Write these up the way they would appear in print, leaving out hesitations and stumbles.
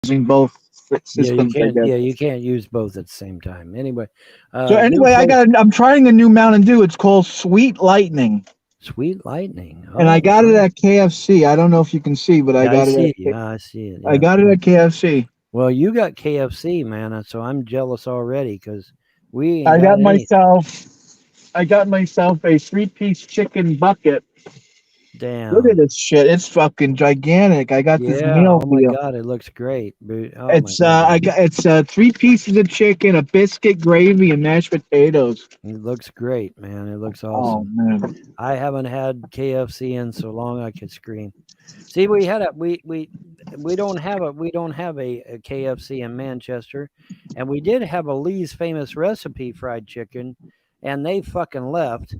using both systems, I guess. Yeah, you can't use both at the same time. Anyway, So new anyway, place, I'm trying a new Mountain Dew. It's called Sweet Lightning, Sweet Lightning. and I Oh, got it wow. at KFC. I don't know if you can see, but I Yeah, I got it see at it. Yeah, I see it. I Yeah. got it at KFC. Well, you got KFC, man, so I'm jealous already because we ain't I got got any. myself I got myself a 3-piece chicken bucket. Look at Damn. this shit. It's fucking gigantic. I got this Yeah. meal Oh my deal. God, it looks great. Oh my God, It's 3 pieces of chicken, a biscuit, gravy, and mashed potatoes. it looks great, man. It looks Oh awesome. man. I haven't had KFC in so long I could scream. See, we had a we don't have a KFC in Manchester, and we did have a Lee's Famous Recipe fried chicken, and they fucking left.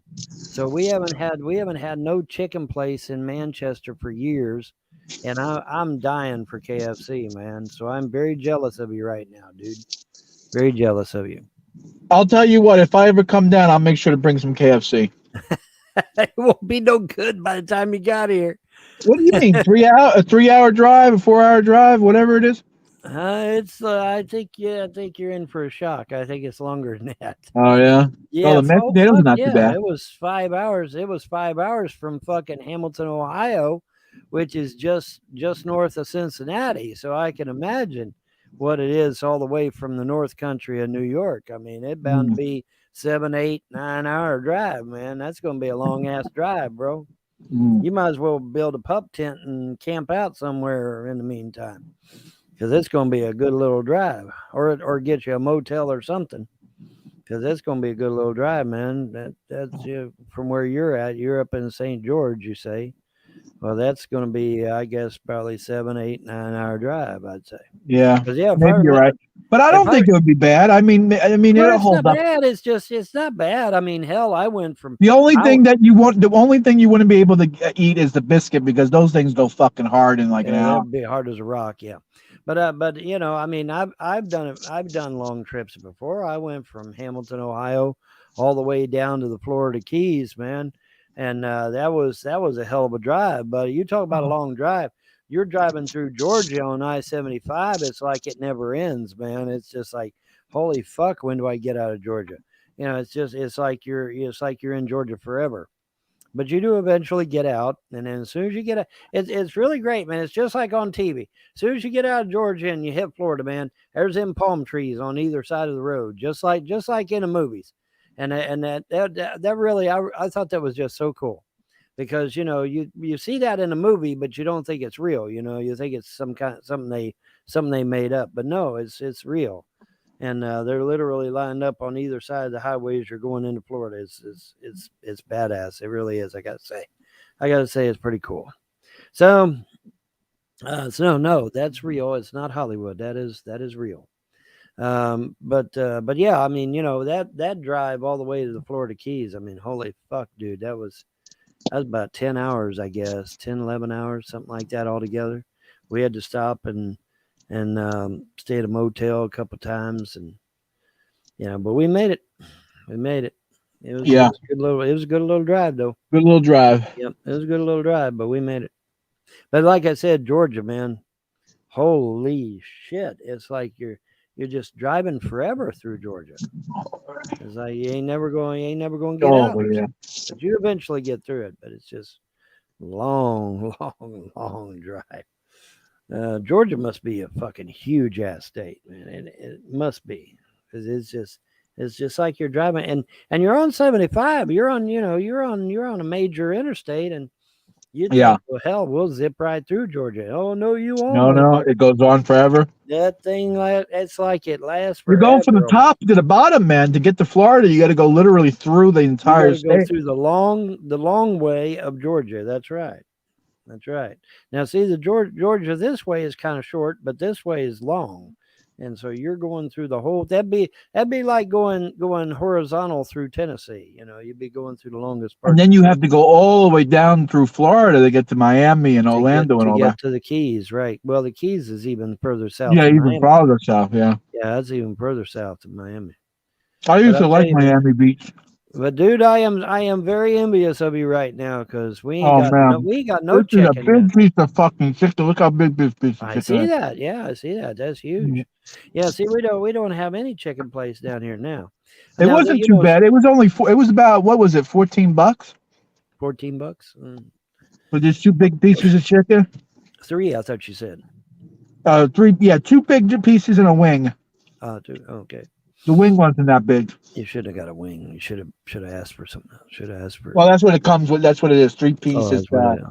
So we haven't had no chicken place in Manchester for years, and I'm dying for KFC, man. So I'm very jealous of you right now, dude. Very jealous of you. I'll tell you what, if I ever come down, I'll make sure to bring some KFC. It won't be no good by the time you got here. What do you mean? A 3 hour drive, a 4 hour drive, whatever it is? It's I think yeah, I think you're in for a shock. I think it's longer than that. Oh yeah. Oh, Yeah, the mashed oh potatoes are fuck not too yeah, bad. it was 5 hours. It was 5 hours from fucking Hamilton, Ohio, which is just north of Cincinnati. So I can imagine what it is all the way from the North Country of New York. I mean, it bound to Mm, be 7, 8, 9 hour drive, man. That's gonna be a long ass drive, bro. mm. You might as well build a pup tent and camp out somewhere in the meantime because it's going to be a good little drive, or get you a motel or something because it's going to be a good little drive, man. That's from where you're at. You're up in St. George, you say. Well, that's going to be, I guess, probably 7, 8, 9 hour drive, I'd say. Yeah, Because yeah, if I maybe you're remember, right. But I if don't I think it would be bad. I mean, well, it'll it's hold not up. bad. It's just it's not bad. I mean, hell, I went from I The only thing you wouldn't be able to eat is the biscuit because those things go fucking hard in like an yeah, hour. that'd be hard as a rock, yeah. But I mean, I've done it. I've done long trips before. I went from Hamilton, Ohio, all the way down to the Florida Keys, man, and that was a hell of a drive. But you talk about a long drive. You're driving through Georgia on I-75. It's like it never ends, man. It's just like, holy fuck, when do I get out of Georgia? It's like you're in Georgia forever, but you do eventually get out, and then as soon as you get out, it's really great, man. It's just like on TV. As soon as you get out of Georgia and you hit Florida, man, there's them palm trees on either side of the road, just like in the movies. And that really, I thought that was just so cool because you see that in a movie, but you don't think it's real. You think it's something they made up, but no, it's real. And they're literally lined up on either side of the highways you're going into Florida. It's badass. It really is. I gotta say, it's pretty cool. So, so no, that's real. It's not Hollywood. That is real. But yeah, I mean, that drive all the way to the Florida Keys. I mean, holy fuck, dude, that was about 10 hours, I guess, 10, 11 hours, something like that altogether. We had to stop and stay at a motel a couple times, and but we made it. We made it. It Yeah, was a good little drive though. good little drive. Yep, it was a good little drive, but we made it. But like I said, Georgia, man, holy shit! It's like you're just driving forever through Georgia. It's like you ain't never going to get Oh out. yeah. But you eventually get through it. But it's just long, long, long drive. Georgia must be a fucking huge ass state, man. It must be because it's just like you're driving and you're on 75. You're on a major interstate, and you'd Yeah. think, well, hell, we'll zip right through Georgia. Oh no, you won't, No, no, motherfucker. it goes on forever. That thing, it's like it lasts You're going from the forever. top to the bottom, man. To get to Florida, you got to go literally through the You got entire to go state. through the long way of Georgia. That's right. That's right. Now, see, the Georgia this way is kind of short, but this way is long, and so you're going through the whole. That'd be like going horizontal through Tennessee. You'd be going through the longest And parts then of you have to Tennessee go all the way down through Florida to get to Miami and to get Orlando and to all that. get to the Keys, right? Well, the Keys is even further south Yeah, than even Miami. farther south. Yeah, Yeah, that's even further south than Miami. I But used I'll to tell like you, man. Miami Beach. But dude, I am very envious of you right now because Oh man, we ain't got no this is a chicken yet. big piece of fucking chicken. Look how big this piece of I chicken see is. that. Yeah, I see that. That's Mm. huge. Yeah, see, we don't have any chicken place down here now. It Now wasn't you too know, bad. It was only it was about what was it, $14 $14. for just two big pieces of chicken. 3, I thought you said. Three, yeah, two big pieces and a wing. Two. Okay. The wing wasn't that big. You should have got a wing. You should have asked for something else. Should have asked for. Well, that's what it comes with. That's what it is. Three Oh, pieces. that's what it.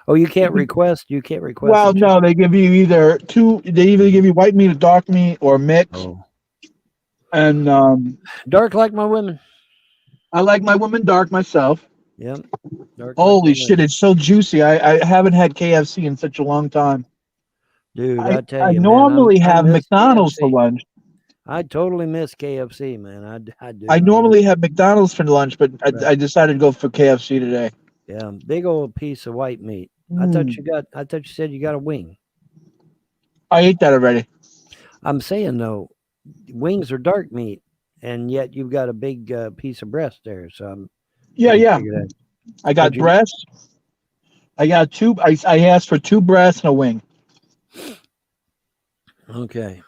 Oh, you can't request. You can't request Well, a chicken. no, they give you either two. They either give you white meat or dark meat or mix. Oh, And dark like my women. I like my women dark myself. Yep. Dark like Holy my shit, women. it's so juicy. I haven't had KFC in such a long time. Dude, I, I tell I you, man, normally I have miss McDonald's for KFC. lunch. I totally miss KFC, man. I do. I normally have McDonald's for lunch, but Right. I decided to go for KFC today. Yeah, big old piece of white meat. I thought you said you got a wing. I ate that already. I'm saying though, wings are dark meat, and yet you've got a big piece of breast there. So I'm Yeah. figure that. I got But you- breast. I got two. I asked for two breasts and a wing. Okay.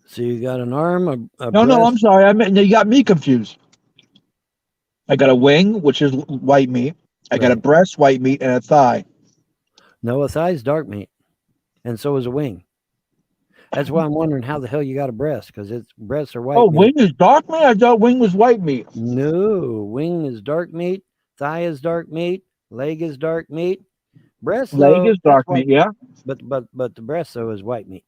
So you got an arm, a No, breast. I'm sorry. You got me confused. I got a wing, which is white meat. I got a Right. breast, white meat, and a thigh. No, a thigh's dark meat, and so is a wing. That's why I'm wondering how the hell you got a breast, because it's breasts are white Oh, meat. wing is dark meat? I thought wing was white meat. No, wing is dark meat, thigh is dark meat, leg is dark meat, breast Leg though is that's dark white. meat, yeah? But the breast though is white meat.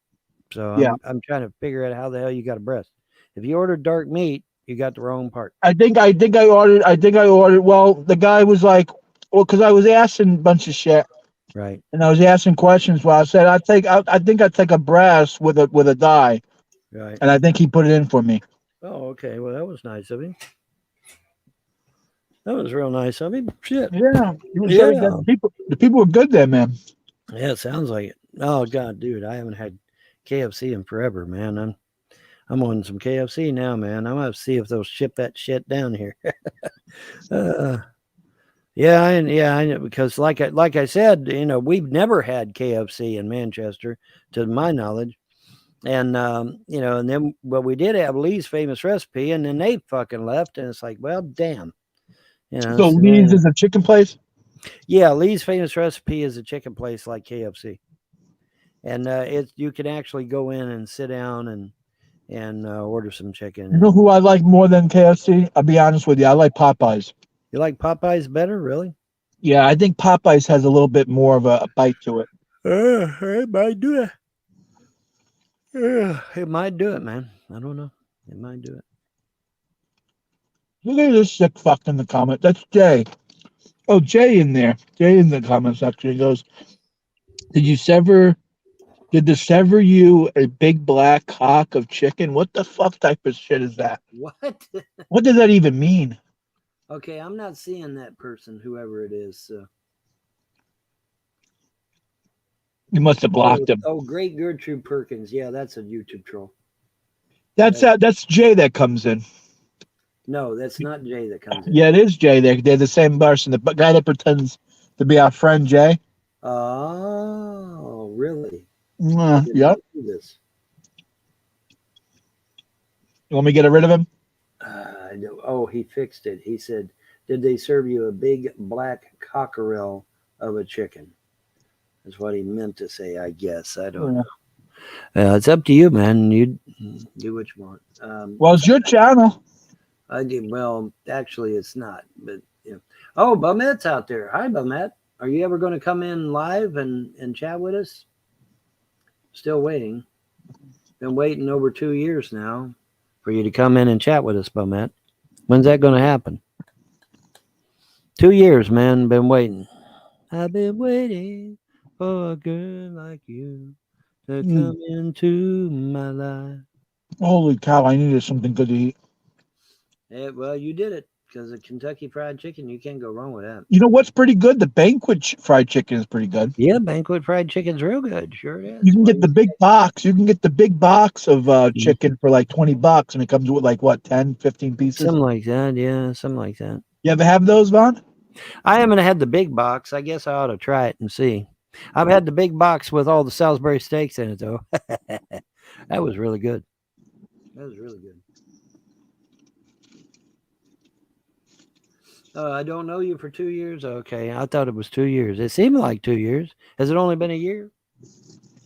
So Yeah. I'm trying to figure out how the hell you got a breast. If you ordered dark meat, you got the wrong part. I think I ordered. Well, the guy was like, well, because I was asking a bunch of shit, Right. and I was asking questions. Well, I said I think I'd take a breast with a thigh, Right. and I think he put it in for me. Oh, okay. Well, that was nice of him. That was real nice of him. Shit. Yeah, he was Yeah. very good. The people were good there, man. Yeah, it sounds like it. Oh God, dude, I haven't had KFC in forever, man. I'm on some KFC now, man. I'm gonna have to see if they'll ship that shit down here. Yeah, I know, because like I said, we've never had KFC in Manchester, to my knowledge, and and then we did have Lee's Famous Recipe, and then they fucking left, and it's like, well, damn, So Lee's is a chicken place. Yeah, Lee's Famous Recipe is a chicken place like KFC, and you can actually go in and sit down and order some chicken. You know who I like more than KFC? I'll be honest with you. I like Popeyes. You like Popeyes better, really? Yeah, I think Popeyes has a little bit more of a bite to it. It might do it. It might do it, man. I don't know. It might do it. Look at this sick fuck in the comment. That's Jay. Oh, Jay in there. Jay in the comment section goes, Did the sever you a big black cock of chicken? What the fuck type of shit is that? What? What does that even mean? Okay, I'm not seeing that person, whoever it is. So. You must have blocked him. Oh, Great Gertrude Perkins. Yeah, that's a YouTube troll. That's Jay that comes in. No, that's not Jay that comes in. Yeah, it is Jay. They're the same person. The guy that pretends to be our friend Jay. Oh, really? Yep. This. You want me to get rid of him? Oh, he fixed it. He said, "Did they serve you a big black cockerel of a chicken?" That's what he meant to say, I guess. I don't know. It's up to you, man. You do what you want. Well, it's your channel. I did. Well, actually, it's not. But oh, Bumet's out there. Hi, Bumet. Are you ever going to come in live and chat with us? Still waiting. Been waiting over 2 years now for you to come in and chat with us, Bumet. When's that going to happen? 2 years, man. Been waiting. I've been waiting for a girl like you to come into my life. Holy cow! I needed something good to eat. Yeah, well, you did it. because the Kentucky Fried Chicken, you can't go wrong with that. You know what's pretty good? The banquet fried chicken is pretty good. Yeah, banquet fried chicken's real good. Sure it is. You can get the big box. You can get the big box of chicken for like $20, and it comes with like what, 10, 15 pieces. Something like that. Yeah, something like that. You ever have those, Vaughn? I haven't had the big box. I guess I ought to try it and see. I've had the big box with all the Salisbury steaks in it, though. That was really good. That was really good. I don't know you for 2 years. Okay, I thought it was 2 years. It seemed like 2 years. Has it only been a year?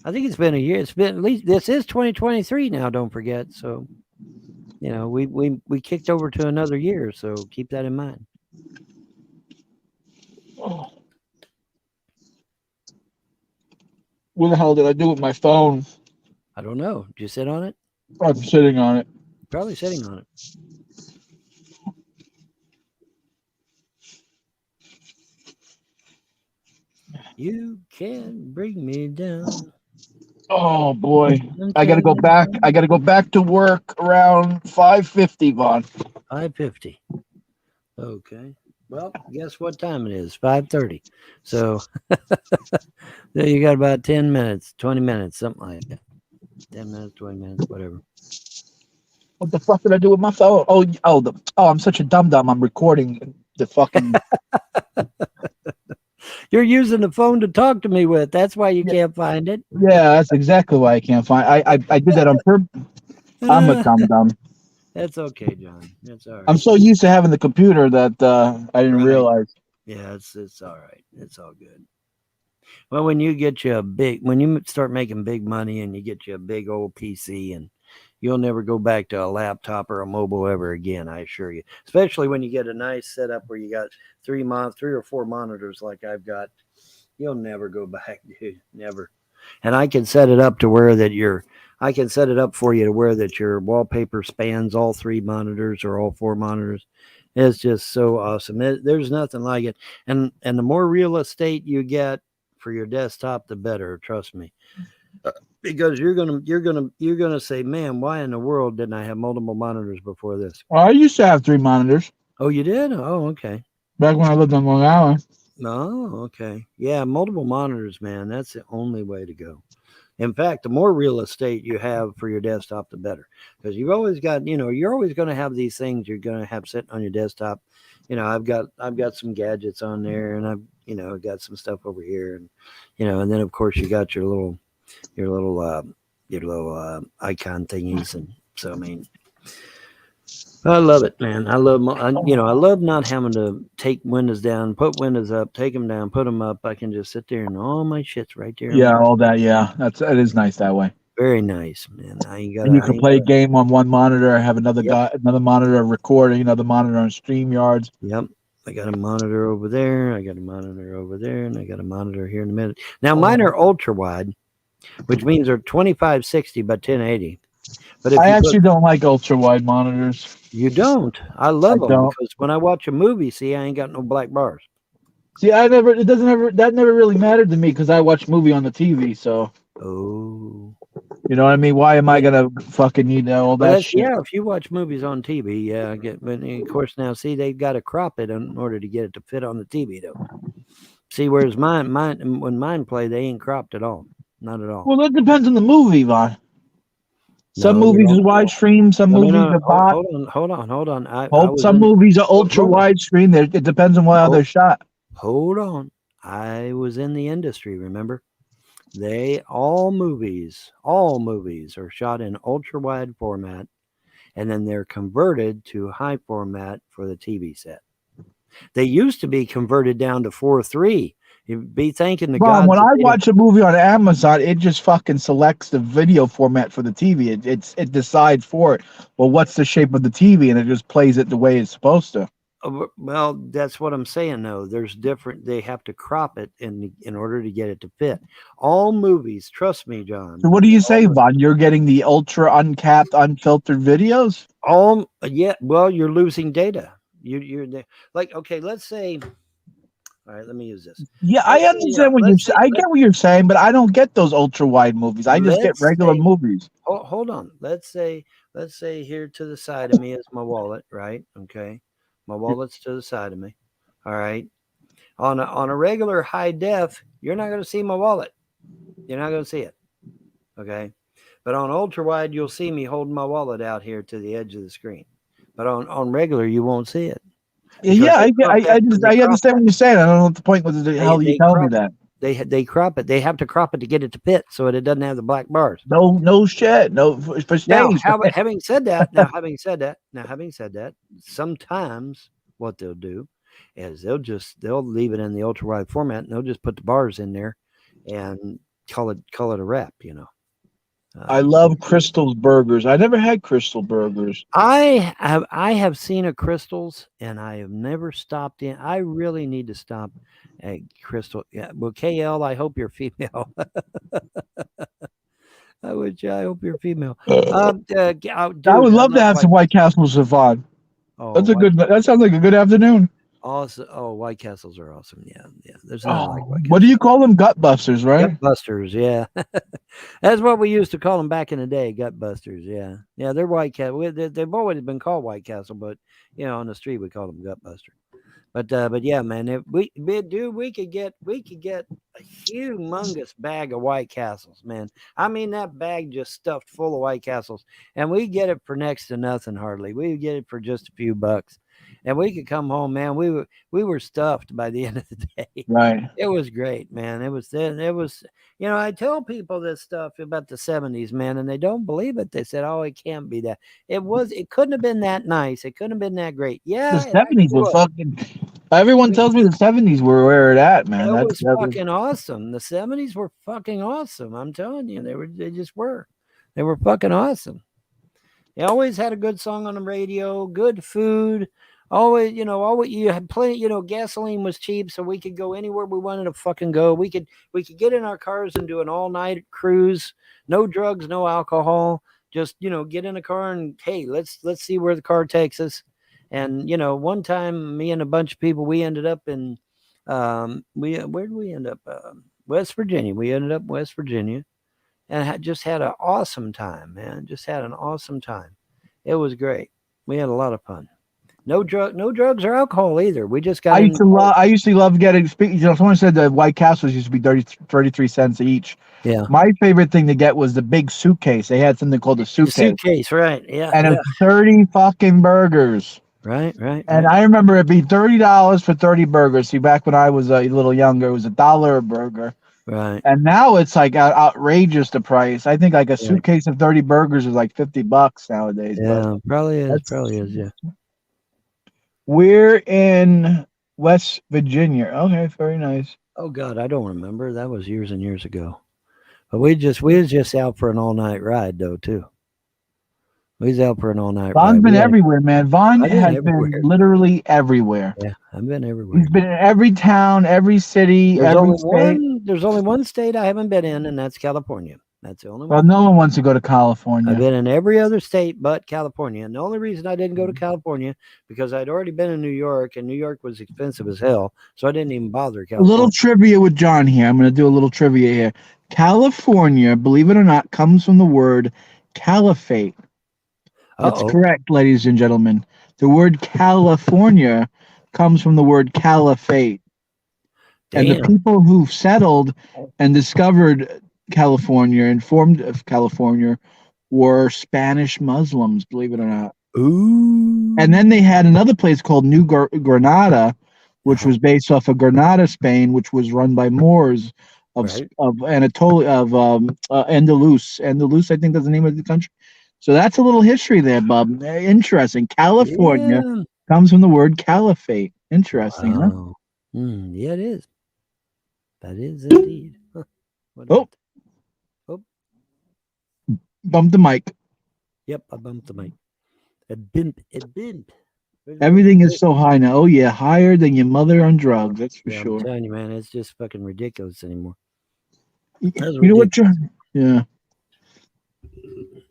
I think it's been a year. It's been at least, this is 2023 now. Don't forget. So, you know, we kicked over to another year. So keep that in mind. Oh. What the hell did I do with my phone? I don't know. Did you sit on it? I'm sitting on it. Probably sitting on it. You can bring me down. Oh boy, I gotta go back. I gotta go back to work around 5:50, Vaughn. 5:50. Okay. Well, guess what time it is? 5:30. So there you got about 10 minutes, 20 minutes, something like that. 10 minutes, 20 minutes, whatever. What the fuck did I do with my phone? I'm such a dum dum. I'm recording the fucking. You're using the phone to talk to me with. That's why you can't find it. Yeah, that's exactly why I can't find. I did that on purpose. I'm a dum dum. That's okay, John. That's all right. I'm so used to having the computer that I didn't realize. Yeah, it's all right. It's all good. Well, when you get you when you start making big money and you get you a big old PC, and you'll never go back to a laptop or a mobile ever again, I assure you. Especially when you get a nice setup where you got 3 or 4 monitors like I've got. You'll never go back, dude. Never. And I can set it up to where that I can set it up for you to where that your wallpaper spans all 3 monitors or all 4 monitors. It's just so awesome. There's nothing like it. And the more real estate you get for your desktop, the better. Trust me. Because you're gonna say, man, why in the world didn't I have multiple monitors before this? Well, I used to have 3 monitors. Oh, you did? Oh, okay. Back when I lived on Long Island. Oh, okay. Yeah, multiple monitors, man. That's the only way to go. In fact, the more real estate you have for your desktop, the better. Because you've always got, you're always going to have these things you're going to have sitting on your desktop. I've got some gadgets on there, and I've got some stuff over here, and and then of course you got your little icon thingies, and so I mean, I love it, man. I love not having to take windows down, put windows up, take them down, put them up. I can just sit there and all my shit's right there. Yeah, all that. Yeah, it is nice that way. Very nice, man. You can play a game on one monitor, have another monitor recording, another monitor on StreamYards. Yep. I got a monitor over there. I got a monitor over there, and I got a monitor here in a minute. Now mine are ultra wide, which means they're 2560 by 1080. But I actually don't like ultra wide monitors. You don't? I love them because when I watch a movie, see, I ain't got no black bars. See, that never really mattered to me because I watch movie on the TV. So. Oh. You know what I mean? Why am I gonna fucking need all that shit? Yeah, if you watch movies on TV, yeah, I get. But of course now, see, they've got to crop it in order to get it to fit on the TV, though. See, whereas when mine play, they ain't cropped at all, not at all. Well, that depends on the movie, Vaughn. Some movies are widescreen, some movies are bot. Hold on. Some movies are ultra widescreen. It depends on how they're shot. Hold on, I was in the industry. Remember? All movies are shot in ultra wide format, and then they're converted to high format for the TV set. They used to be converted down to 4:3. You'd be thanking the gods. When I watch a movie on Amazon, it just fucking selects the video format for the TV. It decides for it. Well, what's the shape of the TV, and it just plays it the way it's supposed to. Well, that's what I'm saying, though. There's different. They have to crop it in order to get it to fit. All movies, trust me, John. So what do you say, Vaughn? You're getting the ultra uncapped, unfiltered videos? Yeah. Well, you're losing data. You're like, okay, let's say. All right, let me use this. Yeah, I understand what you're saying. I get what you're saying, but I don't get those ultra wide movies. I just get regular movies. Hold on. Let's say here to the side of me is my wallet, right? Okay. My wallet's to the side of me. All right. On a regular high def, you're not going to see my wallet. You're not going to see it. Okay. But on ultra wide, you'll see me holding my wallet out here to the edge of the screen. But on regular, you won't see it. Yeah, I understand what you're saying. I don't know what the point was. How you telling me that? They crop it. They have to crop it to get it to fit, so it doesn't have the black bars. No shit. No for stage. Now, having said that, sometimes what they'll do is they'll leave it in the ultra wide format, and they'll just put the bars in there, and call it a wrap. I love Crystal's burgers. I never had Crystal burgers. I have seen a Crystal's, and I have never stopped in. I really need to stop at Crystal. Yeah, well, KL, I hope you're female. I hope you're female. I would love to have some White Castle Savant. That sounds like a good afternoon. Awesome. Oh, White Castles are awesome. Yeah. There's nothing like White Castles. What do you call them? Gut busters, right? Gut busters, yeah. That's what we used to call them back in the day. Gut busters, yeah. Yeah, they're White Castle. They've always been called White Castle, but on the street we call them Gut Buster. But yeah, man, we could get a humongous bag of White Castles, man. I mean, that bag just stuffed full of White Castles, and we get it for next to nothing hardly. We get it for just a few bucks. And we could come home, man. We were stuffed by the end of the day. Right. It was great, man. It was. I tell people this stuff about the 70s, man, and they don't believe it. They said, "Oh, it can't be that." It couldn't have been that nice. It couldn't have been that great. Yeah, the 70s were fucking. Everyone tells me the 70s were where it at, man. It was fucking awesome. The 70s were fucking awesome. I'm telling you, they just were. They were fucking awesome. They always had a good song on the radio, good food. Always, you had plenty, gasoline was cheap, so we could go anywhere we wanted to fucking go. We could get in our cars and do an all-night cruise. No drugs, no alcohol. Just, get in a car and, hey, let's see where the car takes us. And, one time, me and a bunch of people, we ended up in, where did we end up? West Virginia. We ended up in West Virginia and just had an awesome time, man. Just had an awesome time. It was great. We had a lot of fun. No drugs or alcohol either. We just got. I used to love getting. Someone said the White Castles used to be 33 cents each. Yeah. My favorite thing to get was the big suitcase. They had something called a suitcase. Suitcase, right? Yeah. And it was 30 fucking burgers. Right. And I remember it'd be $30 for 30 burgers. See, back when I was a little younger, it was $1 a burger. Right. And now it's like outrageous the price. I think like a suitcase of 30 burgers is like $50 nowadays. Yeah, probably is. Yeah. We're in West Virginia. Okay, very nice. Oh God, I don't remember. That was years and years ago. But we was just out for an all-night ride though too. We was out for an all-night ride. Von's been everywhere, man. Von has been literally everywhere. Yeah, I've been everywhere. He's been in every town, every city, every state. There's only one state I haven't been in, and that's California. That's the only one. Well, no one wants to go to California. I've been in every other state but California. And the only reason I didn't go to California because I'd already been in New York, and New York was expensive as hell. So I didn't even bother California. A little trivia with John here. I'm going to do a little trivia here. California, believe it or not, comes from the word caliphate. That's correct, ladies and gentlemen. The word California comes from the word caliphate. Damn. And the people who settled and discovered California and formed of California were Spanish Muslims, believe it or not. Ooh. And then they had another place called New Granada, which was based off of Granada, Spain, which was run by Moors of Anatolia, of Andalus. Andalus, I think that's the name of the country. So that's a little history there, Bub. Interesting. California comes from the word caliphate. Interesting, huh? Yeah, it is. That is indeed. Huh. Bump the mic. Yep, I bumped the mic. It bimped. Everything is so high now. Oh, yeah, higher than your mother on drugs. That's for sure. I'm telling you, man, it's just fucking ridiculous anymore. You know what, John? Yeah.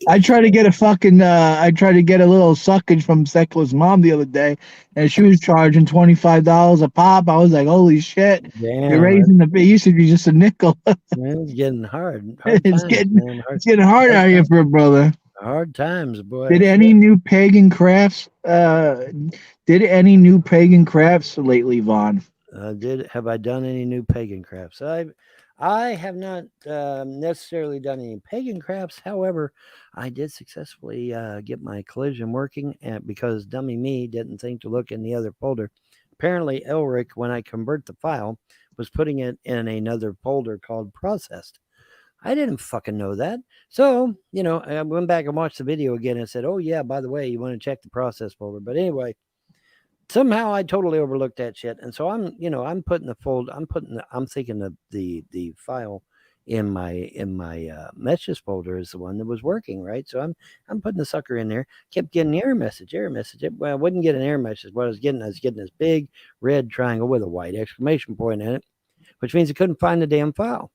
I tried to get a little suckage from Sekla's mom the other day, and she was charging $25 a pop. I was like, holy shit. Damn, you're raising it used to be just a nickel. Man, it's getting hard. It's getting hard out here for a brother. Hard times, boy. Did Shit. any new pagan crafts? Did any new pagan crafts lately, Vaughn? Have I done any new pagan crafts? I have not necessarily done any pagan crafts. However, I did successfully get my collision working, and because dummy me didn't think to look in the other folder. Apparently, Elric, when I convert the file, was putting it in another folder called processed. I didn't fucking know that. So, I went back and watched the video again and said, oh, yeah, by the way, you want to check the process folder. But anyway, somehow I totally overlooked that shit. And so I'm putting the fold, I'm thinking of the file in my messages folder is the one that was working, right? So I'm putting the sucker in there, kept getting error message. Well, I wouldn't get an error message. What I was getting this big red triangle with a white exclamation point in it, which means I couldn't find the damn file.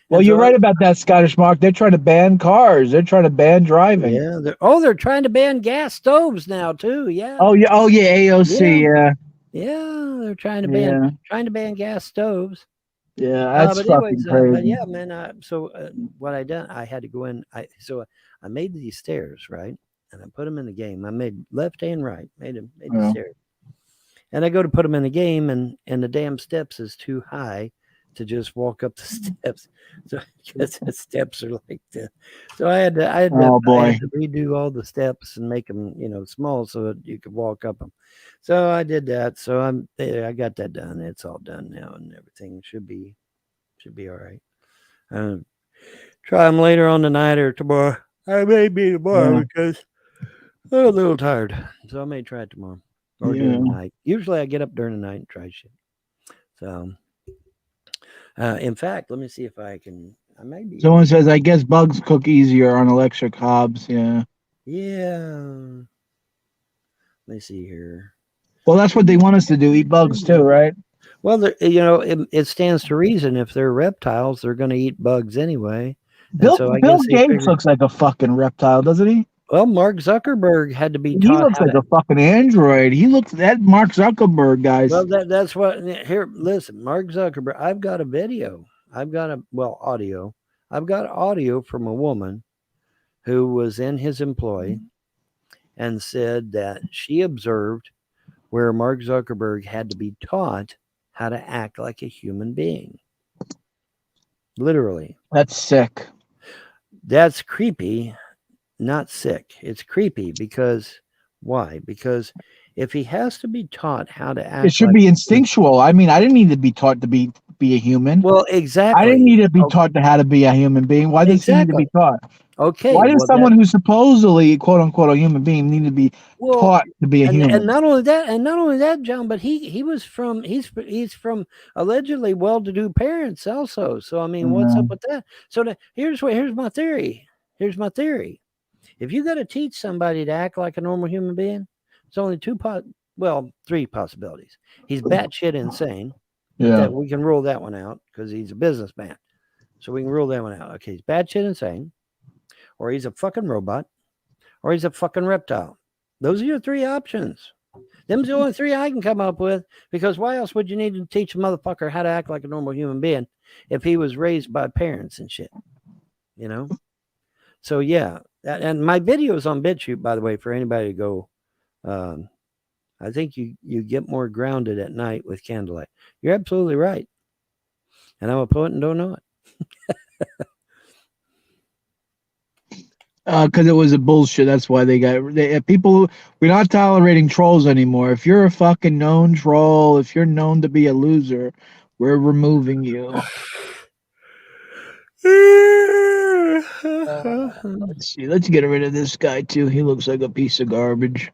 Well, you're right about that, Scottish Mark. They're trying to ban cars. They're trying to ban driving. Yeah. They're trying to ban gas stoves now too. Yeah. Oh yeah. Oh yeah. AOC. Yeah. Yeah. They're trying to ban gas stoves. Yeah. That's fucking crazy. But yeah, man. So what I done, I had to go in. I made these stairs, right, and I put them in the game. I made left and right. Made the stairs, and I go to put them in the game, and the damn steps is too high to just walk up the steps. So because the steps are like this. So I had to redo all the steps and make them, small so that you could walk up them. So I did that. So I got that done. It's all done now and everything should be all right. Try them later on tonight or tomorrow. I may be tomorrow because I'm a little tired. So I may try it tomorrow or during the night. Usually I get up during the night and try shit. So in fact, let me see if I can. I might be. Someone says, "I guess bugs cook easier on electric hobs." Yeah. Yeah. Let me see here. Well, that's what they want us to do: eat bugs too, right? Well, it stands to reason. If they're reptiles, they're going to eat bugs anyway. Bill Gates looks like a fucking reptile, doesn't he? Well, Mark Zuckerberg had to be taught. He looks like a fucking android. He looks that Mark Zuckerberg, guys. Well, that's what here. Listen, Mark Zuckerberg. I've got a video. Audio. I've got audio from a woman who was in his employ and said that she observed where Mark Zuckerberg had to be taught how to act like a human being. Literally. That's sick. That's creepy. Not sick. It's creepy because why? Because if he has to be taught how to act, it should be instinctual. I mean, I didn't need to be taught to be a human. Well, exactly. I didn't need to be taught to how to be a human being. Why does he need to be taught? Okay. Why does someone who's supposedly quote unquote a human being need to be taught to be a human? And not only that, John, but he's from allegedly well-to-do parents also. So I mean, what's up with that? So here's my theory. If you got to teach somebody to act like a normal human being, it's only three possibilities. He's batshit insane. Yeah, we can rule that one out because he's a businessman. So we can rule that one out. Okay, he's batshit insane, or he's a fucking robot, or he's a fucking reptile. Those are your three options. Them's the only three I can come up with, because why else would you need to teach a motherfucker how to act like a normal human being if he was raised by parents and shit? So yeah, and my video is on BitChute, by the way, for anybody to go. I think you get more grounded at night with candlelight. You're absolutely right. And I'm a poet and don't know it. Because it was a bullshit. That's why people. We're not tolerating trolls anymore. If you're a fucking known troll, if you're known to be a loser, we're removing you. Let's see. Let's get rid of this guy too. He looks like a piece of garbage.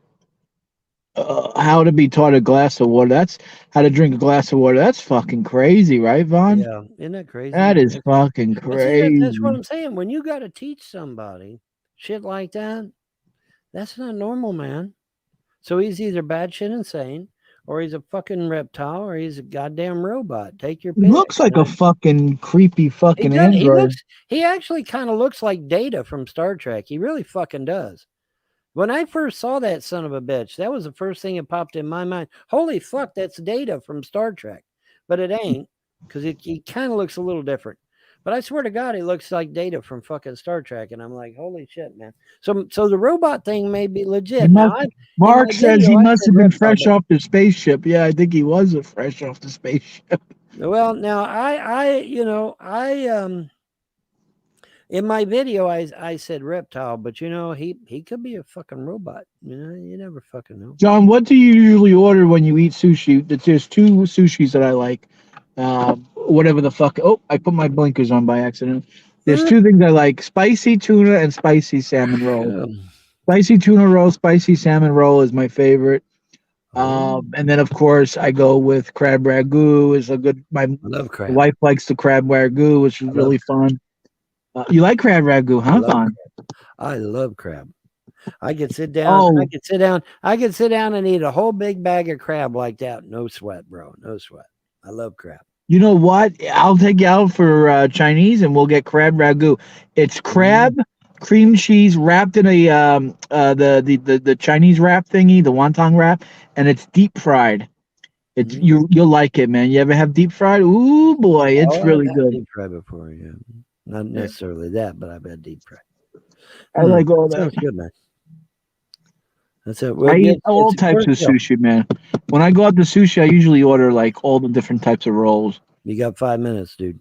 How to be taught a glass of water. That's how to drink a glass of water. That's fucking crazy, right, Vaughn? Yeah, isn't that crazy? That is fucking crazy. That's what I'm saying. When you got to teach somebody shit like that, that's not normal, man. So he's either batshit insane, or he's a fucking reptile, or he's a goddamn robot. Take your pick. He looks like a fucking creepy fucking android. He actually kind of looks like Data from Star Trek. He really fucking does. When I first saw that son of a bitch, that was the first thing that popped in my mind. Holy fuck, that's Data from Star Trek. But it ain't, because he kind of looks a little different. But I swear to God, he looks like Data from fucking Star Trek, and I'm like, holy shit, man. So the robot thing may be He legit. Now, must, in my Mark says video, he I must said have been reptile, fresh but off the spaceship. Yeah, I think he was fresh off the spaceship. well, now in my video, I said reptile, but he could be a fucking robot. You never fucking know. John, what do you usually order when you eat sushi? There's two sushis that I like. Whatever the fuck. Oh, I put my blinkers on by accident. There's two things I like: spicy tuna and spicy salmon roll. Spicy tuna roll, spicy salmon roll is my favorite. Oh, And then of course I go with crab ragu. Is a good. My I love crab. wife likes the crab ragu, which is I love really fun. You like crab ragu, I huh, love Vaughn? crab. I love crab. I could sit down. I Oh, could sit down. I could sit down and eat a whole big bag of crab like that. No sweat, bro. No sweat. I love crab. you know what? I'll take you out for Chinese, and we'll get crab ragu. It's crab, Mm, cream cheese wrapped in a the Chinese wrap thingy, the wonton wrap, and it's deep fried. It's mm. you'll like it, man. You ever have deep fried? Ooh boy, it's Oh, I've really had good. deep fry before. Yeah, not Yeah, necessarily that, but I've had deep fry. I like all that. Sounds good, man. That's it. I Well, eat all it's types where's of Joe? sushi, man. When I go out to sushi, I usually order like all the different types of rolls. You got 5 minutes, dude.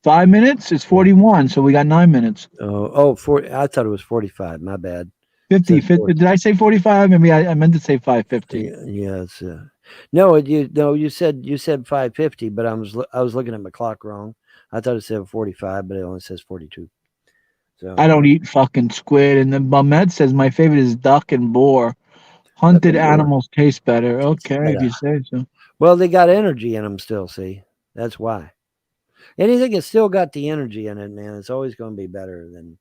5 minutes? It's Yeah. 41, so we got 9 minutes. I thought it was 45. My bad. 50, Said 50. 40. Did I say 45? Maybe I meant to say 550. Yeah, it's no, you said 5:50, but I was looking at my clock wrong. I thought it said 45, but it only says 42. So I don't eat fucking squid. And then Bumet says my favorite is duck and boar. duck Hunted and boar. animals taste better. Tastes Okay, if better. you say so. Well, they got energy in them still. See, that's why. Anything that's still got the energy in it, man, it's always going to be better than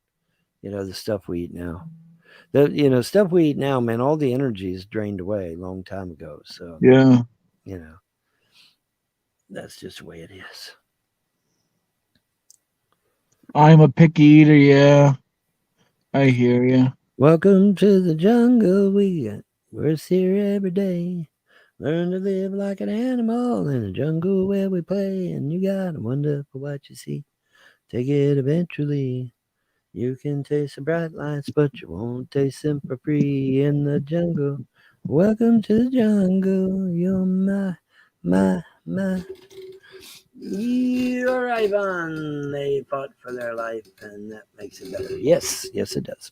the stuff we eat now. The stuff we eat now, man, all the energy is drained away a long time ago. So Yeah, you know that's just the way it is. I'm a picky eater. Yeah, I hear you. Welcome to the jungle. We're here every day. Learn to live like an animal in a jungle where we play. And you gotta wonder for what you see. Take it eventually. You can taste the bright lights, but you won't taste them for free in the jungle. Welcome to the jungle. You're my. You're Ivan. They fought for their life, and that makes it better. Yes, yes, it does.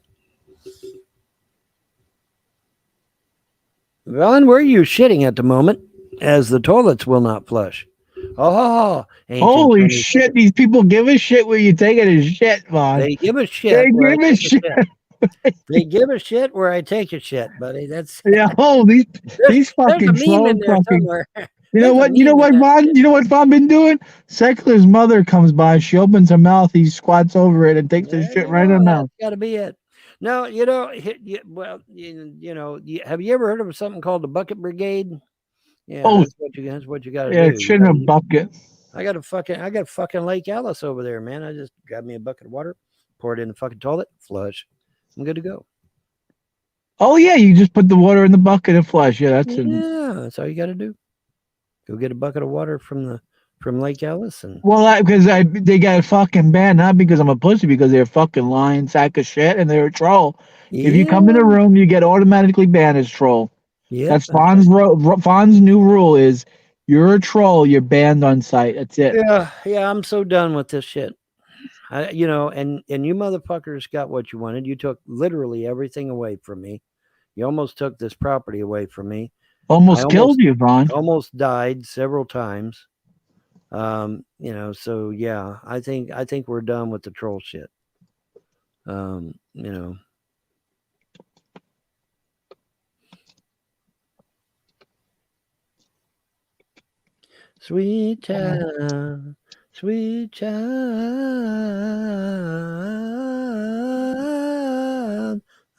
Ron, where are you shitting at the moment? As the toilets will not flush. Oh, ancient Holy Chinese. shit, these people give a shit where you take it as shit, Vaughn. They give a They shit where I give a take a shit. shit. They give a shit where I take a shit, buddy. That's Yeah, oh, these there's a fucking meme in trolls there fucking. somewhere. You know There's a what? You know meme in what, that Vaughn? shit. You know what Vaughn been doing? Seckler's mother comes by. She opens her mouth. He squats over it and takes his There shit you right in her go. mouth. That's got to be it. No, have you ever heard of something called the Bucket Brigade? Yeah, Oh, that's what you got to yeah, do. shit in a bucket. I got fucking Lake Alice over there, man. I just grab me a bucket of water, pour it in the fucking toilet, flush. I'm good to go. Oh yeah, you just put the water in the bucket and flush. Yeah, that's it. Yeah, that's all you got to do. Go get a bucket of water from Lake Alice and Well, because they got fucking banned, not because I'm a pussy, because they're a fucking lying sack of shit and they're a troll. If you come in a yeah, room, you get automatically banned as troll. yep, That's that's right. Fawn's new rule is you're a troll, you're banned on site. That's it. Yeah. I'm so done with this shit. And you motherfuckers got what you wanted. You took literally everything away from me. You almost took this property away from me. I Almost killed you, Vaughn. almost died several times. So yeah, I think we're done with the troll shit. Um, you know. Sweet child, sweet child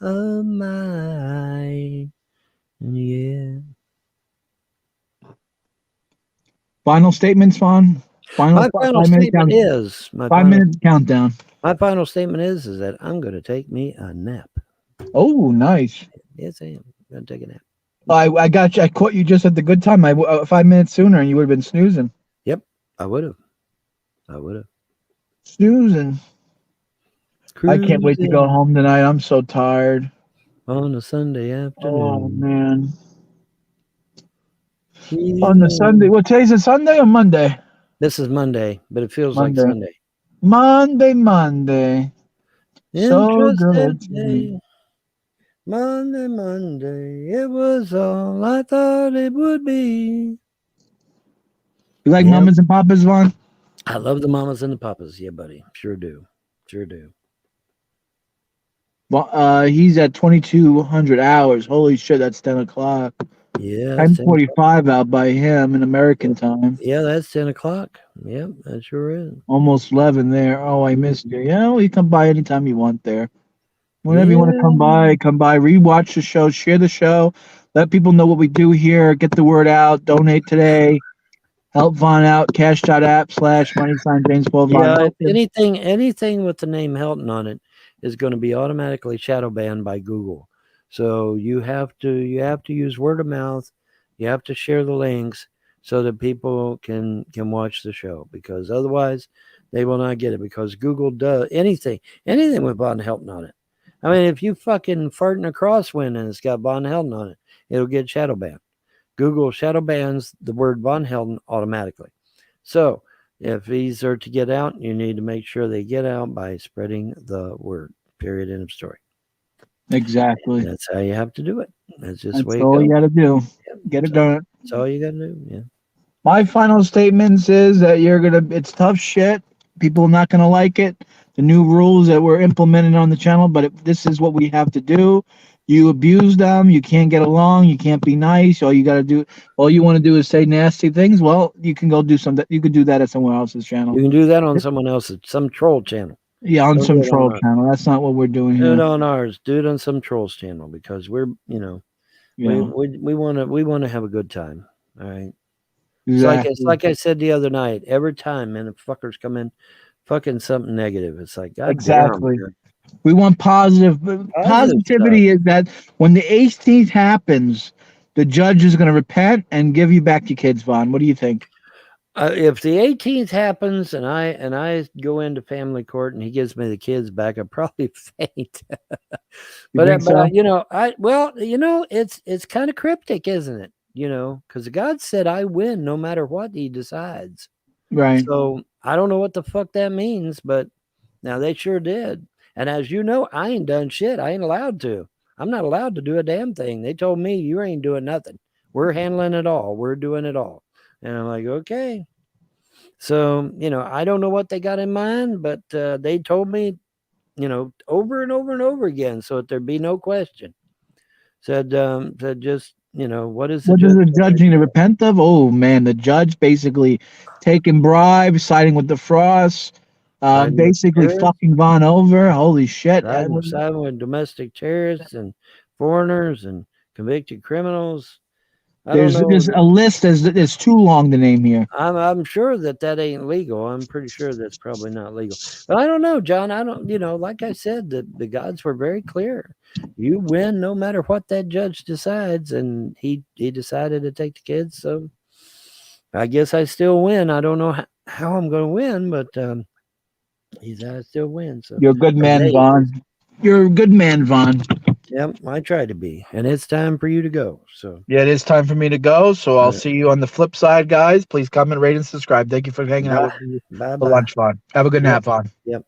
of mine. Yeah. Final statements, Fawn. My final 5 minute statement count. is my 5 minute countdown. final statement is that I'm going to take me a nap. Oh, nice. Yes, I am going to take a nap. I got you. I caught you just at the good time. 5 minutes sooner, and you would have been snoozing. Yep, I would have. I would have. Snoozing. I can't wait to go Cruising home tonight. I'm so tired. on a Sunday Oh afternoon. man. On the Sunday. Feeling- What today's a Sunday or Monday? This is Monday, but it feels like Monday. Sunday. Monday. So good Interested to me. day. Monday. It was all I thought it would be. You like Yep. mamas and papas, Vaughn? I love the mamas and the papas. Yeah, buddy. Sure do. Sure do. Well, he's at 2,200 hours. Holy shit, that's 10 o'clock. Yeah. 10:45 out by him in American time. Yeah, that's 10 o'clock. Yep, that sure is. Almost 11 there. Oh, I missed you. Yeah, well, you come by anytime you want there. Whenever you want to come by, rewatch the show, share the show, let people know what we do here, get the word out, donate today, help Vaughn out, cash.app/money sign James Paul Vaughn. Yeah, Help him. anything with the name Helton on it is going to be automatically shadow banned by Google. So you have to use word of mouth. You have to share the links so that people can watch the show, because otherwise they will not get it, because Google does anything with Von Helton on it. I mean, if you fucking fart in a crosswind and it's got Von Helton on it, it'll get shadow banned. Google shadow bans the word Von Helton automatically. So if these are to get out, you need to make sure they get out by spreading the word. Period. End of story. Exactly. That's how you have to do it. That's just the That's way all you it goes. got to do. Yep. Get it done. That's all you got to do. Yeah. My final statements is that it's tough shit. People are not going to like it. The new rules that were implemented on the channel, but this is what we have to do. You abuse them, you can't get along, you can't be nice. All you want to do is say nasty things. Well, you can go do something. You could do that at someone else's channel. You can do that on someone else's, some troll channel. Yeah, on Don't some do it on troll ours. channel. That's not what we're doing Do it here. on ours. Do it on some trolls channel, because we're, Yeah, we want to have a good time. All right. exactly. It's like I said the other night. Every time, man, the fuckers come in, fucking something negative. It's like, God Exactly. damn. We want positive. Positivity is that when the 18th happens, the judge is going to repent and give you back your kids, Vaughn. What do you think? If the 18th happens and I go into family court and he gives me the kids back, I'll probably faint. But it's kind of cryptic, isn't it? Because God said I win no matter what he decides. Right. So I don't know what the fuck that means, but now they sure did. And as you know, I ain't done shit. I ain't allowed to. I'm not allowed to do a damn thing. They told me you ain't doing nothing. We're handling it all. We're doing it all. And I'm like, okay. So, I don't know what they got in mind, but they told me, over and over and over again, so that there'd be no question. Said just, what is the What does the judge need to repent of? Oh man, the judge basically taking bribes, siding with the Frost, basically fucking Vaughn over. Holy shit! Siding with domestic terrorists and foreigners and convicted criminals. There's a list that's too long to name here. I'm sure that ain't legal. I'm pretty sure that's probably not legal. But I don't know, John. I don't, like I said, the gods were very clear. You win no matter what that judge decides, and he decided to take the kids. So I guess I still win. I don't know how I'm going to win, but I still win. So you're a good man, Vaughn. You're a good man, Vaughn. Yep, I try to be. And it's time for you to go. So yeah, it is time for me to go. So I'll see you on the flip side, guys. Please comment, rate, and subscribe. Thank you for hanging out with me for lunch, Vaughn. Have a good nap, Vaughn. Yep.